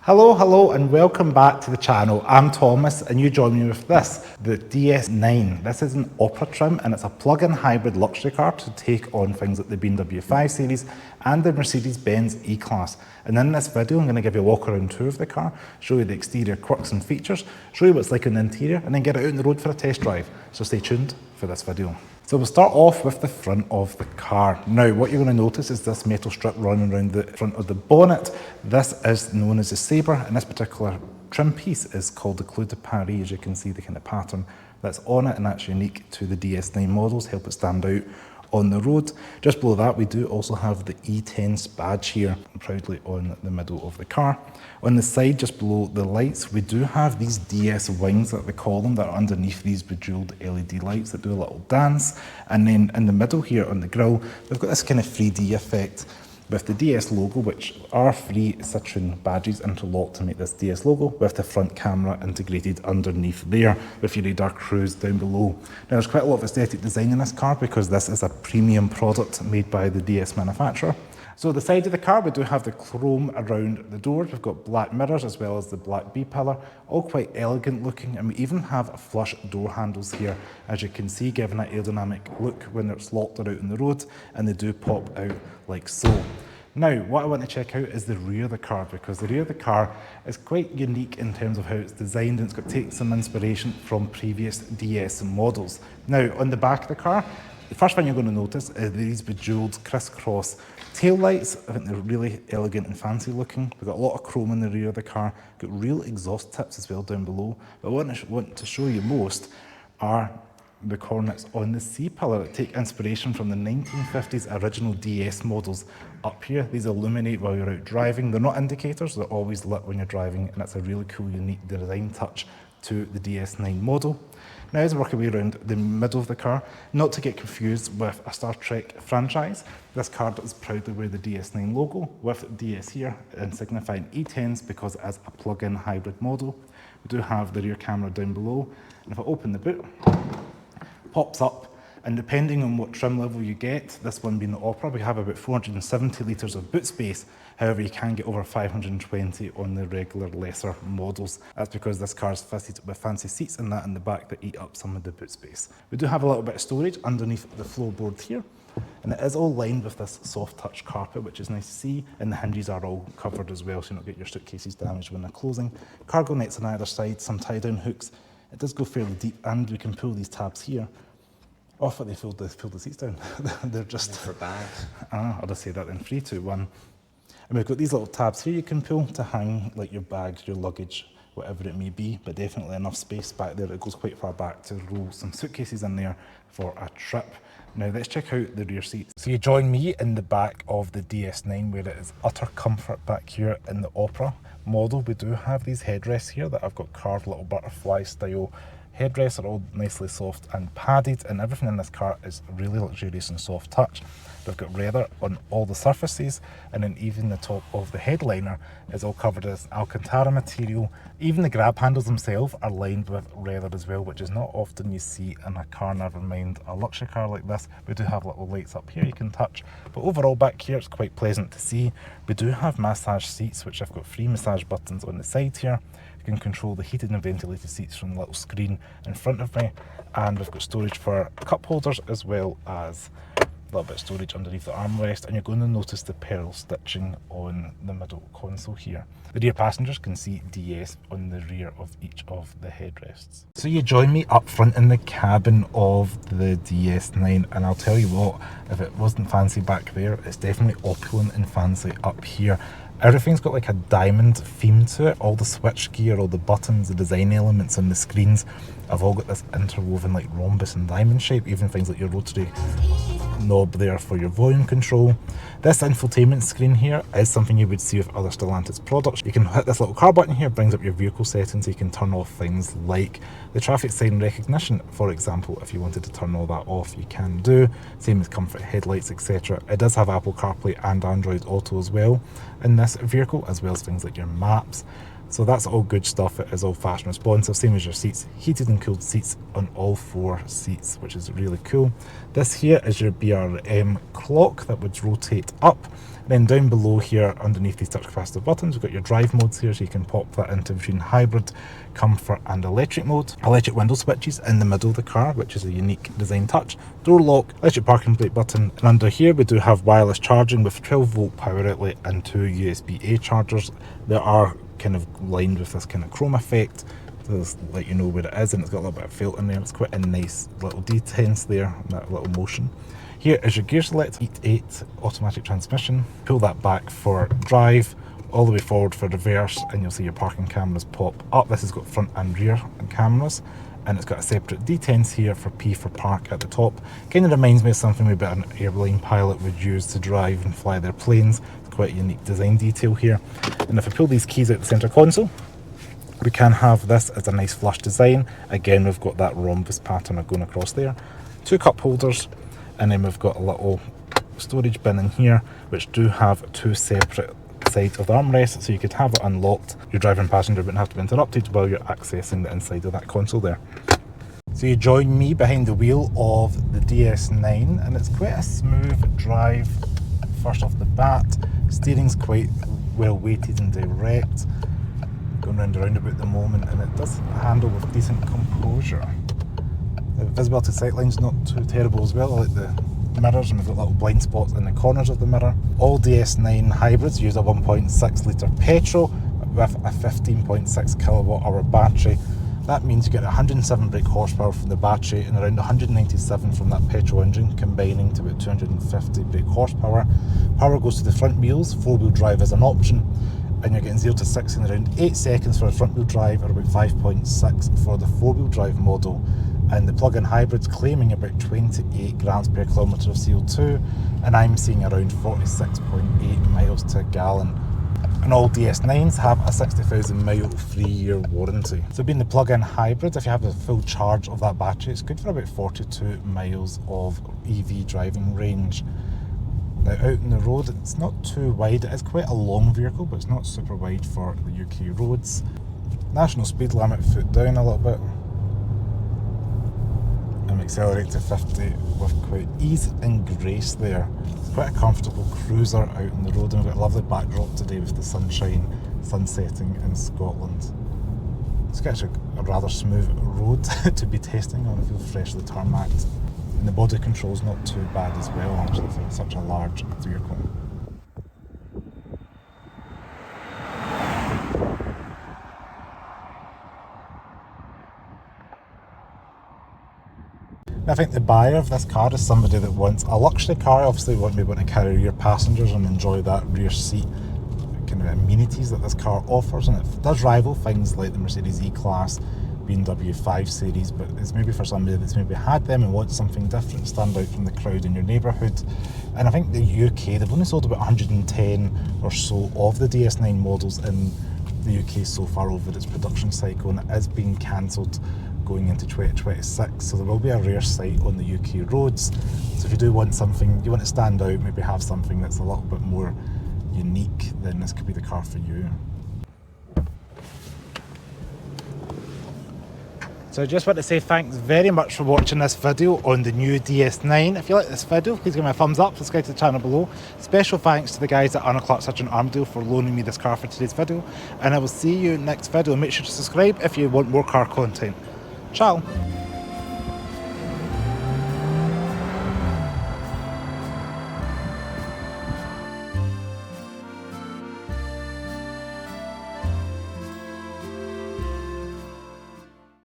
Hello and welcome back to the channel. I'm Thomas and you join me with this, the DS9. This is an Opera trim and it's a plug-in hybrid luxury car to take on things like the BMW 5 Series and the Mercedes-Benz E-Class. And in this video I'm going to give you a walk around tour of the car, show you the exterior quirks and features, show you what it's like in the interior and then get it out on the road for a test drive. So stay tuned for this video. So we'll start off with the front of the car. Now, what you're going to notice is this metal strip running around the front of the bonnet. This is known as the Sabre, and this particular trim piece is called the Clou de Paris. As you can see, the kind of pattern that's on it, and that's unique to the DS9 models, help it stand out on the road. Just below that, we do also have the E10's badge here, proudly on the middle of the car. On the side, just below the lights, we do have these DS wings that we call them, that are underneath these bejeweled LED lights that do a little dance. And then in the middle here on the grille, we've got this kind of 3D effect with the DS logo, which are three Citroen badges interlocked to make this DS logo, with the front camera integrated underneath there, with your radar cruise down below. Now there's quite a lot of aesthetic design in this car because this is a premium product made by the DS manufacturer. So the side of the car, we do have the chrome around the doors. We've got black mirrors as well as the black B-pillar, all quite elegant looking, and we even have flush door handles here, as you can see, giving that aerodynamic look when it's locked or out on the road, and they do pop out like so. Now, what I want to check out is the rear of the car, because the rear of the car is quite unique in terms of how it's designed, and it's got to take some inspiration from previous DS models. Now, on the back of the car, the first thing you're going to notice is these bejeweled crisscross tail lights. I think they're really elegant and fancy looking. We've got a lot of chrome in the rear of the car, got real exhaust tips as well down below. But what I want to show you most are the cornets on the C-pillar that take inspiration from the 1950s original DS models up here. These illuminate while you're out driving. They're not indicators, they're always lit when you're driving, and that's a really cool, unique design touch to the DS9 model. Now, as we work our way around the middle of the car, not to get confused with a Star Trek franchise, this car does proudly wear the DS9 logo with DS here and signifying E10s because it is a plug-in hybrid model. We do have the rear camera down below, and if I open the boot, pops up, and depending on what trim level you get, this one being the Opera, we have about 470 litres of boot space. However, you can get over 520 on the regular lesser models. That's because this car is fitted with fancy seats and that in the back that eat up some of the boot space. We do have a little bit of storage underneath the floorboard here, and it is all lined with this soft touch carpet, which is nice to see, and the hinges are all covered as well, so you don't get your suitcases damaged when they're closing. Cargo nets on either side, some tie-down hooks. It does go fairly deep, and we can pull these tabs here. Oh, I thought they pulled the seats down. They're just for bags. I'll just say that then. 3, 2, 1. And we've got these little tabs here you can pull to hang like your bags, your luggage, whatever it may be, but definitely enough space back there. It goes quite far back to roll some suitcases in there for a trip. Now let's check out the rear seats. So you join me in the back of the DS9 where it is utter comfort back here in the Opera model. We do have these headrests here that I've got carved little butterfly style headrests, are all nicely soft and padded, and everything in this car is really luxurious and soft touch. We've got leather on all the surfaces, and then even the top of the headliner is all covered in Alcantara material. Even the grab handles themselves are lined with leather as well, which is not often you see in a car, never mind a luxury car like this. We do have little lights up here you can touch, but overall back here it's quite pleasant to see. We do have massage seats, which I've got 3 massage buttons on the side here. You can control the heated and ventilated seats from the little screen in front of me, and we've got storage for cup holders as well as a little bit of storage underneath the armrest, and you're going to notice the pearl stitching on the middle console here. The rear passengers can see DS on the rear of each of the headrests. So you join me up front in the cabin of the DS9, and I'll tell you what, if it wasn't fancy back there, it's definitely opulent and fancy up here. Everything's got like a diamond theme to it. All the switch gear, all the buttons, the design elements on the screens have all got this interwoven like rhombus and diamond shape, even things like your rotary knob there for your volume control. This infotainment screen here is something you would see with other Stellantis products. You can hit this little car button here, brings up your vehicle settings, so you can turn off things like the traffic sign recognition, for example. If you wanted to turn all that off, you can do. Same with comfort headlights, etc. It does have Apple CarPlay and Android Auto as well in this vehicle, as well as things like your maps. So that's all good stuff. It is all fashion responsive, same as your seats. Heated and cooled seats on all 4 seats, which is really cool. This here is your BRM clock that would rotate up. Then down below here, underneath these touch capacitive buttons, we've got your drive modes here, so you can pop that into between hybrid, comfort and electric mode. Electric window switches in the middle of the car, which is a unique design touch. Door lock, electric parking brake button, and under here we do have wireless charging with 12-volt power outlet and 2 USB-A chargers. They are kind of lined with this kind of chrome effect to just let you know where it is, and it's got a little bit of felt in there. It's quite a nice little details there, that little motion. Here is your gear select, Heat 8 automatic transmission. Pull that back for drive, all the way forward for reverse, and you'll see your parking cameras pop up. This has got front and rear cameras, and it's got a separate D10s here for P for park at the top. Kind of reminds me of something maybe an airline pilot would use to drive and fly their planes. It's quite a unique design detail here. And if I pull these keys out the centre console, we can have this as a nice flush design. Again, we've got that rhombus pattern going across there. 2 cup holders, and then we've got a little storage bin in here, which do have 2 separate sides of the armrest, so you could have it unlocked. Your driver and passenger wouldn't have to be interrupted while you're accessing the inside of that console there. So you join me behind the wheel of the DS9, and it's quite a smooth drive first off the bat. Steering's quite well weighted and direct, going round the roundabout at the moment, and it does handle with decent composure. The visibility sightline's not too terrible as well. I like the mirrors, and we've got little blind spots in the corners of the mirror. All DS9 hybrids use a 1.6 litre petrol with a 15.6 kilowatt hour battery. That means you get 107 brake horsepower from the battery and around 197 from that petrol engine, combining to about 250 brake horsepower. Power goes to the front wheels, 4-wheel drive is an option, and you're getting 0 to 60 in around 8 seconds for a front wheel drive, or about 5.6 for the 4-wheel drive model. And the plug-in hybrid's claiming about 28 grams per kilometre of CO2, and I'm seeing around 46.8 miles to a gallon. And all DS9s have a 60,000 mile 3-year warranty. So being the plug-in hybrid, if you have a full charge of that battery, it's good for about 42 miles of EV driving range. Now out on the road, it's not too wide. It is quite a long vehicle, but it's not super wide for the UK roads. National speed limit, foot down a little bit. And accelerate to 50 with quite ease and grace there. It's quite a comfortable cruiser out on the road, and we've got a lovely backdrop today with the sunshine, sun setting in Scotland. It's actually a rather smooth road to be testing on. I feel freshly tarmacked. And the body control's not too bad as well, actually, for such a large vehicle. I think the buyer of this car is somebody that wants a luxury car. Obviously you want to be able to carry your passengers and enjoy that rear seat kind of amenities that this car offers, and it does rival things like the Mercedes E-Class, BMW 5 Series, but it's maybe for somebody that's maybe had them and wants something different, stand out from the crowd in your neighbourhood. And I think the UK, they've only sold about 110 or so of the DS9 models in the UK so far over its production cycle, and it is being cancelled going into 2026, so there will be a rare sight on the UK roads. So if you do want something, you want to stand out, maybe have something that's a little bit more unique, then this could be the car for you. So I just want to say thanks very much for watching this video on the new DS9. If you like this video, please give me a thumbs up, subscribe to the channel below. Special thanks to the guys at Arnold in Armadale for loaning me this car for today's video, and I will see you next video. Make sure to subscribe if you want more car content. Ciao!